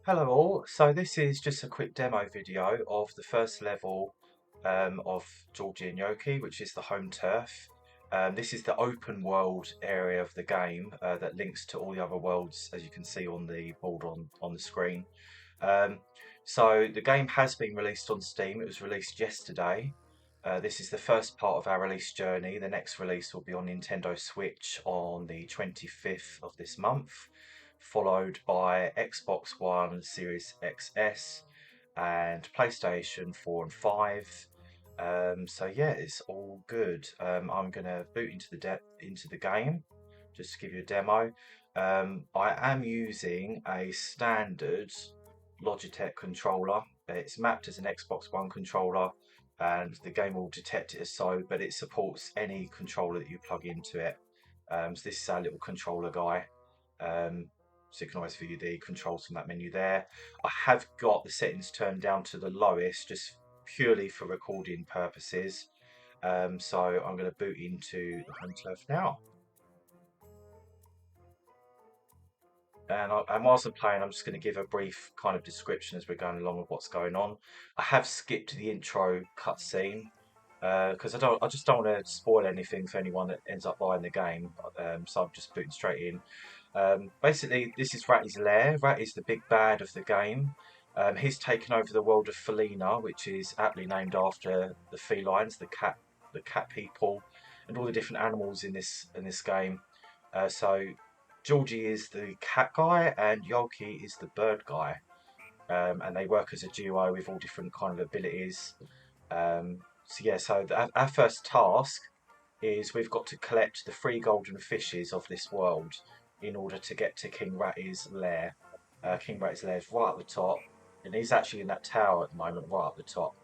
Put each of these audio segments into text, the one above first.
Hello all, so this is just a quick demo video of the first level of Georgie-Yolkie, which is the home turf. This is the open world area of the game that links to all the other worlds, as you can see on the board on the screen. Um, so the game has been released on Steam. It was released yesterday. This is the first part of our release journey. The next release will be on Nintendo Switch on the 25th of this month, followed by Xbox One, Series XS, and PlayStation 4 and 5. So yeah, it's all good. I'm gonna boot into the game just to give you a demo. I am using a standard Logitech controller. It's mapped as an Xbox One controller, and the game will detect it as so, but it supports any controller that you plug into it. So this is our little controller guy. So you can always view the controls from that menu there. I have got the settings turned down to the lowest, just purely for recording purposes. So I'm going to boot into the home turf now. And whilst I'm playing, I'm just going to give a brief kind of description as we're going along with what's going on. I have skipped the intro cutscene because I just don't want to spoil anything for anyone that ends up buying the game. So I'm just booting straight in. Basically, this is Ratty's Lair. Ratty's the big bad of the game. He's taken over the world of Felina, which is aptly named after the felines, the cat people, and all the different animals in this game. So Georgie is the cat guy and Yolkie is the bird guy. And they work as a duo with all different kind of abilities. So yeah, so our first task is we've got to collect the 3 golden fishes of this world in order to get to King Ratty's lair. King Ratty's lair is right at the top, and he's actually in that tower at the moment, right at the top.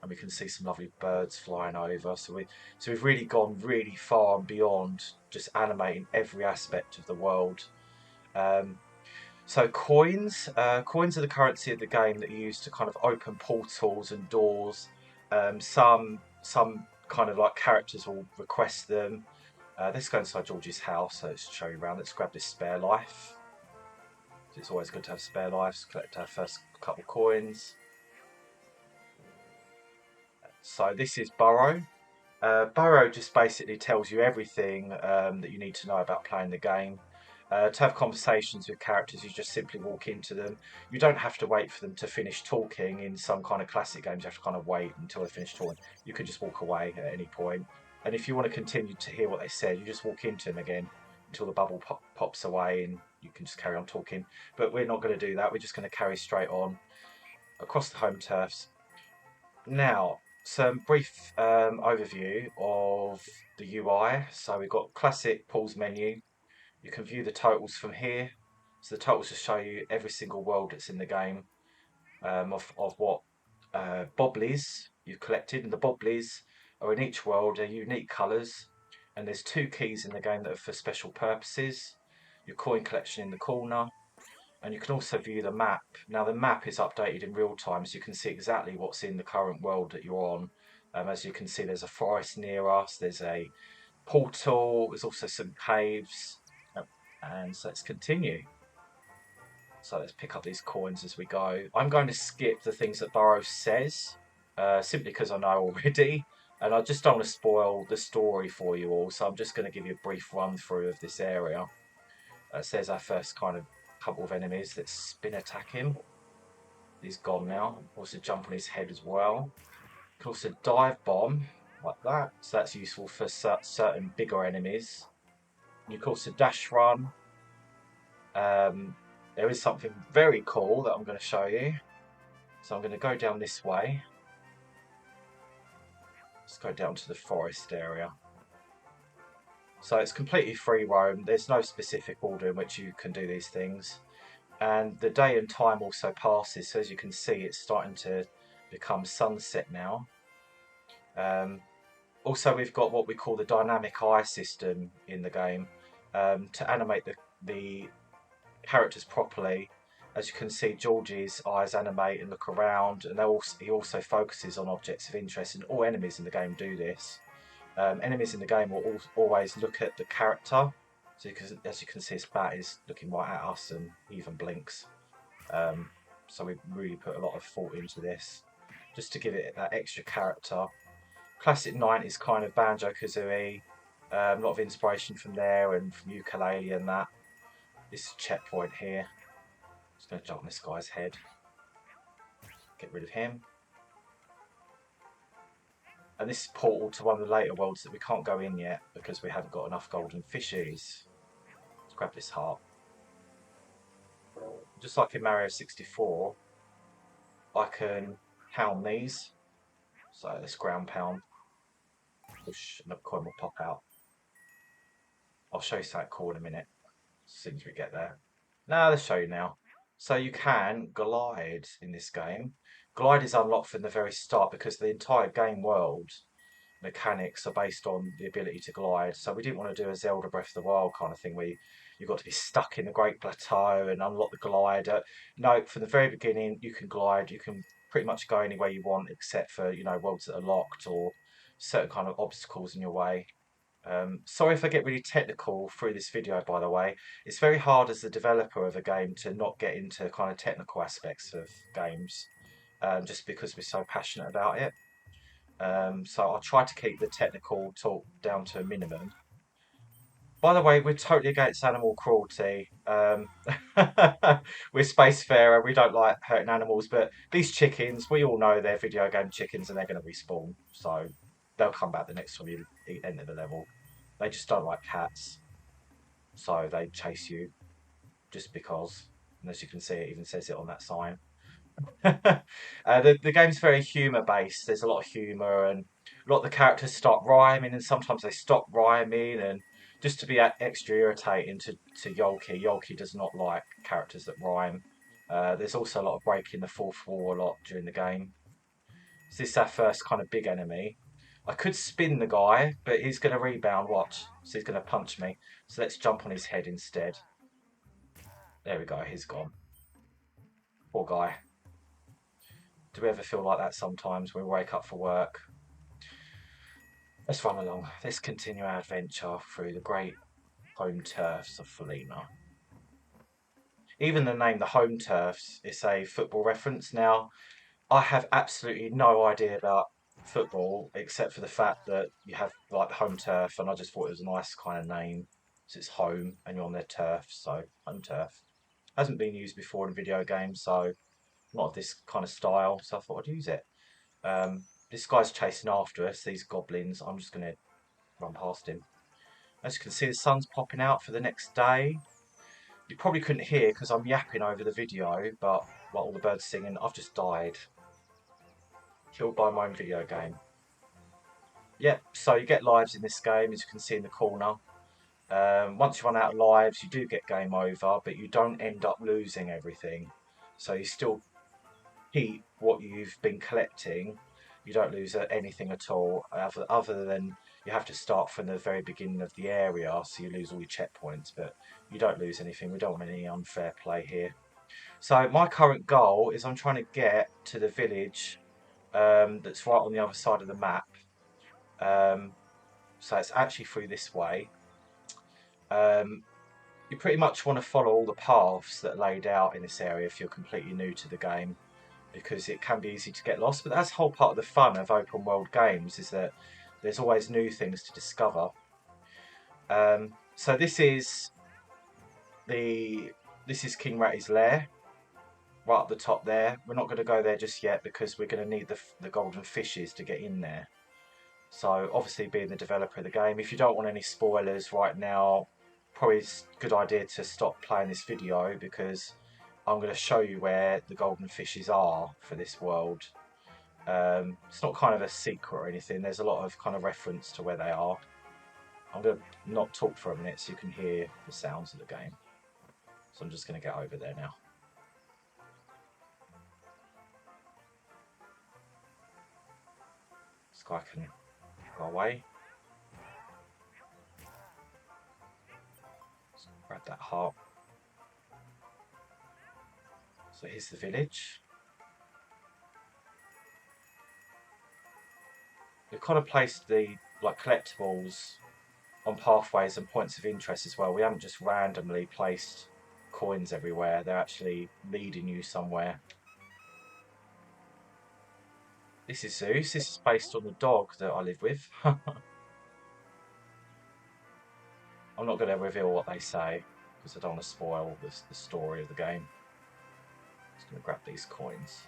And we can see some lovely birds flying over. So we've really gone really far and beyond just animating every aspect of the world. Um, so coins are the currency of the game that you use to kind of open portals and doors. Some kind of like characters will request them. Let's go inside George's house. So let's show you around. Let's grab this spare life. It's always good to have spare lives. Collect our first couple of coins. So this is Burrow. Burrow just basically tells you everything that you need to know about playing the game. To have conversations with characters, you just simply walk into them. You don't have to wait for them to finish talking. In some kind of classic games, you have to kind of wait until they finish talking. You can just walk away at any point. And if you want to continue to hear what they said, you just walk into them again until the bubble pops away and you can just carry on talking. But we're not going to do that. We're just going to carry straight on across the home turfs. Now, some brief overview of the UI. So we've got classic pause menu. You can view the totals from here. So the totals just show you every single world that's in the game of what bobblies you've collected. And the bobblies are in each world, they're unique colours. And there's 2 keys in the game that are for special purposes. Your coin collection in the corner, and you can also view the map. Now the map is updated in real time, so you can see exactly what's in the current world that you're on. As you can see, there's a forest near us, there's a portal, there's also some caves. And so let's continue. So let's pick up these coins as we go. I'm going to skip the things that Burrow says, simply because I know already. And I just don't want to spoil the story for you all, so I'm just going to give you a brief run through of this area. So there's our first kind of couple of enemies. Let's spin attack him. He's gone now. Also jump on his head as well. You can also dive bomb like that. So that's useful for certain bigger enemies. You can also dash run. There is something very cool that I'm going to show you. So I'm going to go down this way. Let's go down to the forest area. So it's completely free roam. There's no specific order in which you can do these things. And the day and time also passes. So as you can see, it's starting to become sunset now. Also, we've got what we call the dynamic eye system in the game to animate the characters properly. As you can see, Georgie's eyes animate and look around, and he also focuses on objects of interest, and all enemies in the game do this. Enemies in the game will always look at the character. So as you can see, his bat is looking right at us and he even blinks. So we really put a lot of thought into this, just to give it that extra character. Classic 90s kind of Banjo-Kazooie, a lot of inspiration from there and from ukulele and that. This checkpoint here, just going to jump on this guy's head, get rid of him. And this is portal to one of the later worlds that we can't go in yet because we haven't got enough golden fishies. Let's grab this heart. Just like in Mario 64, I can pound these. So let's ground pound. Push and a coin will pop out. I'll show you something cool in a minute, as soon as we get there. Now let's show you now. So you can glide in this game. Glide is unlocked from the very start because the entire game world mechanics are based on the ability to glide. So we didn't want to do a Zelda Breath of the Wild kind of thing where you've got to be stuck in the Great Plateau and unlock the glider. No, from the very beginning you can glide. You can pretty much go anywhere you want except for, you know, worlds that are locked or certain kind of obstacles in your way. Sorry if I get really technical through this video, by the way. It's very hard as the developer of a game to not get into kind of technical aspects of games, just because we're so passionate about it. So I'll try to keep the technical talk down to a minimum. By the way, we're totally against animal cruelty. We're spacefarer, we don't like hurting animals, but these chickens, we all know they're video game chickens and they're going to respawn. So they'll come back the next time you enter the level. They just don't like cats. So they chase you just because. And as you can see, it even says it on that sign. The game's very humour based. There's a lot of humour, and a lot of the characters start rhyming, and sometimes they stop rhyming, and just to be extra irritating to Yolkie. Yolkie does not like characters that rhyme. There's also a lot of breaking the fourth wall a lot during the game. So this is our first kind of big enemy. I could spin the guy, but he's going to rebound, watch. So he's going to punch me. So let's jump on his head instead. There we go, he's gone. Poor guy. Do we ever feel like that sometimes when we wake up for work? Let's run along. Let's continue our adventure through the great home turfs of Felina. Even the name, the home turfs, is a football reference. Now, I have absolutely no idea about football except for the fact that you have like the home turf, and I just thought it was a nice kind of name. So it's home and you're on their turf, so home turf. Hasn't been used before in video games, so not of this kind of style, so I thought I'd use it. This guy's chasing after us, these goblins. I'm just going to run past him. As you can see, the sun's popping out for the next day. You probably couldn't hear because I'm yapping over the video, but while all the birds singing, I've just died. Killed by my own video game. Yep, so you get lives in this game, as you can see in the corner. Once you run out of lives, you do get game over, but you don't end up losing everything. So you still keep what you've been collecting. You don't lose anything at all, other than you have to start from the very beginning of the area, so you lose all your checkpoints, but you don't lose anything. We don't want any unfair play here. So my current goal is I'm trying to get to the village that's right on the other side of the map. So it's actually through this way. You pretty much want to follow all the paths that are laid out in this area if you're completely new to the game, because it can be easy to get lost. But that's the whole part of the fun of open world games, is that there's always new things to discover. So this is King Ratty's lair, right up the top there. We're not going to go there just yet because we're going to need the golden fishes to get in there. So obviously, being the developer of the game, if you don't want any spoilers right now, probably it's a good idea to stop playing this video, because I'm going to show you where the golden fishes are for this world. It's not kind of a secret or anything. There's a lot of kind of reference to where they are. I'm going to not talk for a minute so you can hear the sounds of the game. So I'm just going to get over there now. This guy can go away. Let's grab that heart. So here's the village. We've kind of placed the collectibles on pathways and points of interest as well. We haven't just randomly placed coins everywhere. They're actually leading you somewhere. This is Zeus. This is based on the dog that I live with. I'm not going to reveal what they say because I don't want to spoil the story of the game. Just going to grab these coins.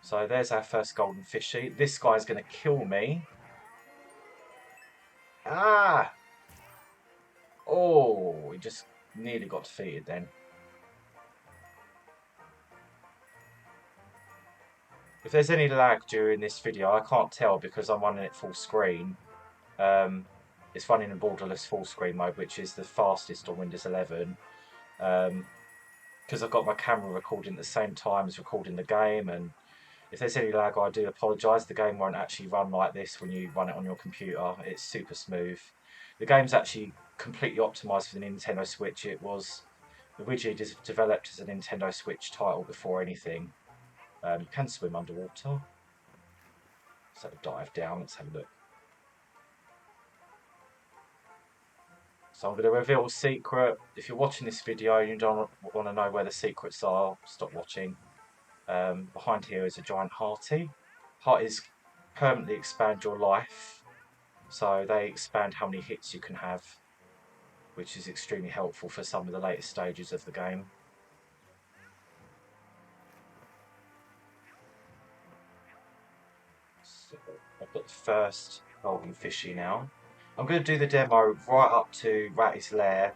So there's our first golden fishy. This guy's going to kill me. Ah! Oh, he just nearly got defeated then. If there's any lag during this video, I can't tell because I'm running it full screen. It's running in borderless full screen mode, which is the fastest on Windows 11. Because I've got my camera recording at the same time as recording the game, and if there's any lag, I do apologise. The game won't actually run like this when you run it on your computer. It's super smooth. The game's actually completely optimised for the Nintendo Switch. It was originally developed as a Nintendo Switch title before anything. You can swim underwater. Let's have a dive down. Let's have a look. So I'm going to reveal a secret. If you're watching this video and you don't want to know where the secrets are, stop watching. Behind here is a giant hearty. Hearties permanently expand your life. So they expand how many hits you can have, which is extremely helpful for some of the later stages of the game. So I've got the first golden fishy now. I'm going to do the demo right up to Ratty's Lair,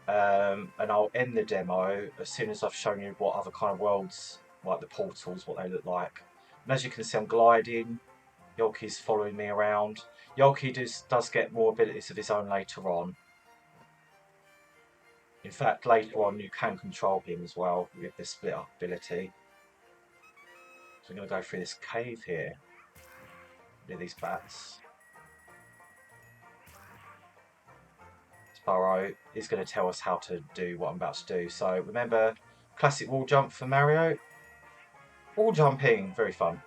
and I'll end the demo as soon as I've shown you what other kind of worlds, like the portals, what they look like. And as you can see, I'm gliding. Yolkie's following me around. Yolkie does get more abilities of his own later on. In fact, later on you can control him as well with the split up ability. So I'm going to go through this cave here, near these bats. Burrow is going to tell us how to do what I'm about to do. So remember, classic wall jump for Mario. Wall jumping, very fun.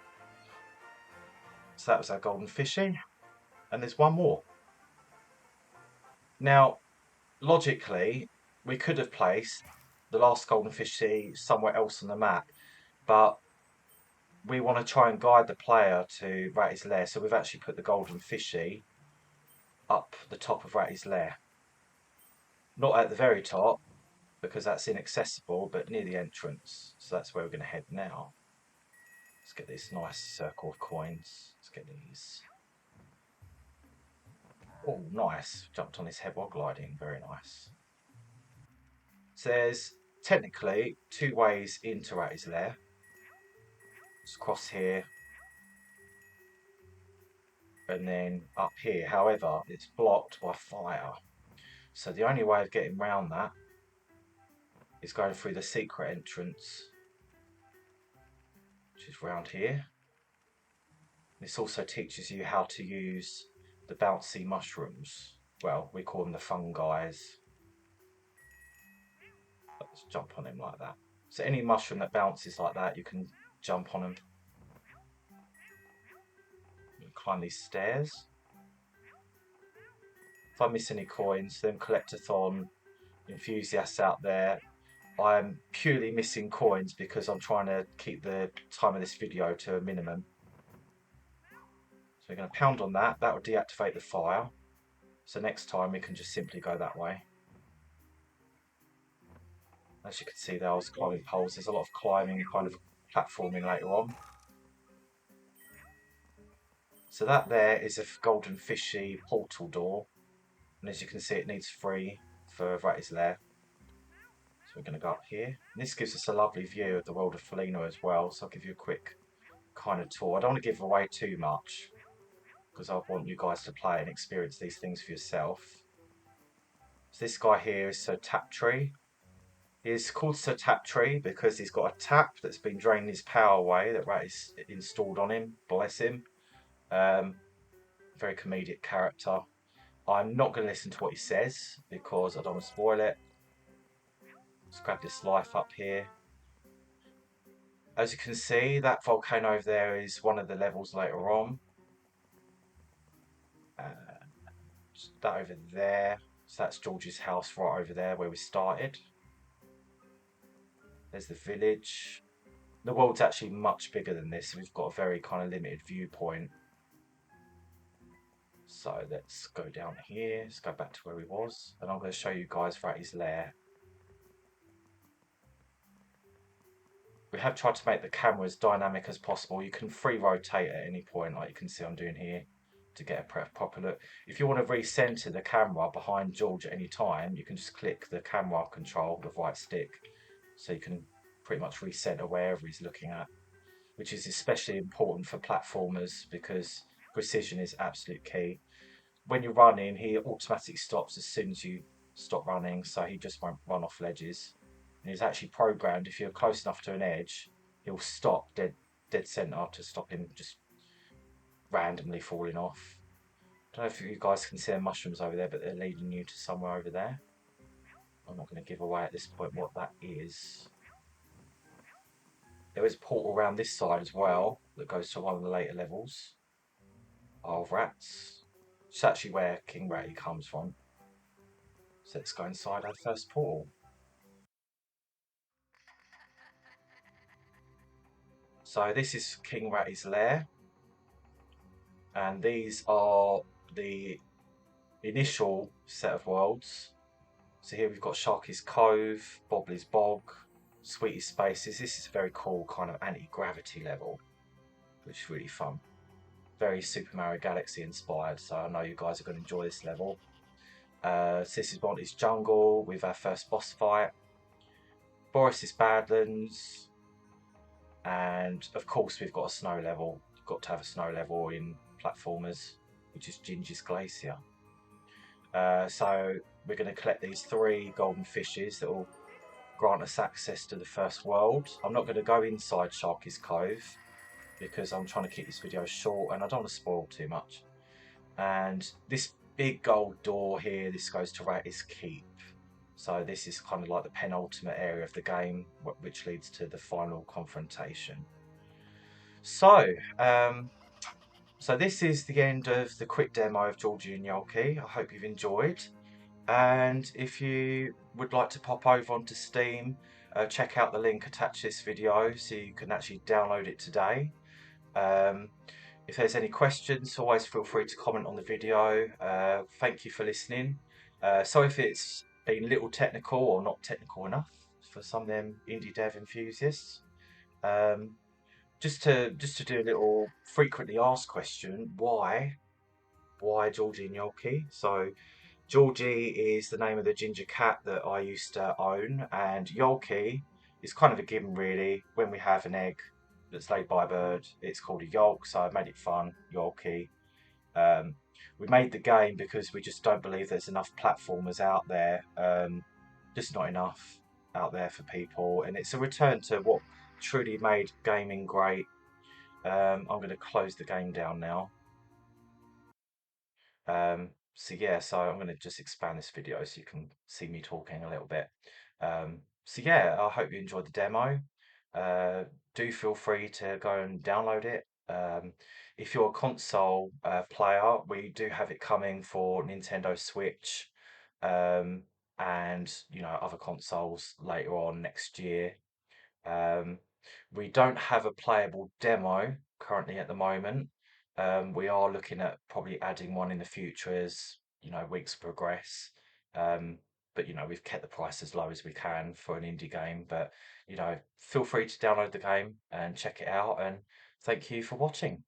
So that was our golden fishy. And there's one more. Now, logically, we could have placed the last golden fishy somewhere else on the map, but we want to try and guide the player to Ratty's Lair. So we've actually put the golden fishy up the top of Ratty's Lair. Not at the very top, because that's inaccessible, but near the entrance. So that's where we're going to head now. Let's get this nice circle of coins. Let's get these. Oh, nice. Jumped on his head while gliding. Very nice. So there's technically two ways into Ratty's Lair. Just cross here. And then up here. However, it's blocked by fire. So the only way of getting around that is going through the secret entrance, which is round here. This also teaches you how to use the bouncy mushrooms. Well, we call them the fungi. Let's jump on him like that. So any mushroom that bounces like that, you can jump on them. Climb these stairs. If I miss any coins, then collectathon enthusiasts out there, I'm purely missing coins because I'm trying to keep the time of this video to a minimum. So we're going to pound on that. That will deactivate the fire. So next time we can just simply go that way. As you can see there, I was climbing poles. There's a lot of climbing, kind of platforming later on. So that there is a golden fishy portal door. And as you can see, it needs 3 for Ratty's Lair. So we're going to go up here. And this gives us a lovely view of the world of Felino as well. So I'll give you a quick kind of tour. I don't want to give away too much, because I want you guys to play and experience these things for yourself. So this guy here is Sir Taptree. He's called Sir Taptree because he's got a tap that's been draining his power away that Ratty's installed on him. Bless him. Very comedic character. I'm not going to listen to what he says because I don't want to spoil it. Let's grab this life up here. As you can see, that volcano over there is one of the levels later on. Uh, that over there, so that's George's house right over there where we started. There's the village. The world's actually much bigger than this. We've got a very kind of limited viewpoint. So let's go down here. Let's go back to where we was. And I'm going to show you guys Ratty's lair. We have tried to make the camera as dynamic as possible. You can free rotate at any point, like you can see I'm doing here, to get a proper look. If you want to recenter the camera behind George at any time, you can just click the camera control with right stick. So you can pretty much recenter wherever he's looking at, which is especially important for platformers because precision is absolute key. When you're running, he automatically stops as soon as you stop running, so he just won't run off ledges. And he's actually programmed, if you're close enough to an edge, he'll stop dead centre to stop him just randomly falling off. I don't know if you guys can see the mushrooms over there, but they're leading you to somewhere over there. I'm not going to give away at this point what that is. There is a portal around this side as well that goes to one of the later levels of rats. It's actually where King Ratty comes from. So let's go inside our first portal. So this is King Ratty's lair, and these are the initial set of worlds. So here we've got Sharky's Cove, Bobbly's Bog, Sweetie's Spaces. This is a very cool kind of anti-gravity level, which is really fun. Very Super Mario Galaxy inspired, so I know you guys are going to enjoy this level. So this is Monty's Jungle with our first boss fight. Boris's Badlands. And of course we've got a snow level. You've got to have a snow level in platformers, which is Ginger's Glacier. So we're going to collect these 3 golden fishes that will grant us access to the first world. I'm not going to go inside Sharky's Cove because I'm trying to keep this video short and I don't want to spoil too much. And this big gold door here, this goes to Ratty's Keep. So this is kind of like the penultimate area of the game, which leads to the final confrontation. So, so this is the end of the quick demo of Georgie-Yolkie. I hope you've enjoyed. And if you would like to pop over onto Steam, check out the link attached to this video so you can actually download it today. If there's any questions, always feel free to comment on the video. Thank you for listening. Sorry if it's been a little technical or not technical enough for some of them indie dev enthusiasts. Just to do a little frequently asked question, why Georgie-Yolkie? So Georgie is the name of the ginger cat that I used to own, and Yolkie is kind of a given really. When we have an egg that's laid by a bird, it's called a yolk, so I made it fun, Yolkie. We made the game because we just don't believe there's enough platformers out there, just not enough out there for people, and it's a return to what truly made gaming great. I'm going to close the game down now. So yeah, so I'm going to just expand this video so you can see me talking a little bit. So yeah, I hope you enjoyed the demo. Do feel free to go and download it. If you're a console player, we do have it coming for Nintendo Switch, and other consoles later on next year. We don't have a playable demo currently at the moment. We are looking at probably adding one in the future as weeks progress. But we've kept the price as low as we can for an indie game. But feel free to download the game and check it out. And thank you for watching.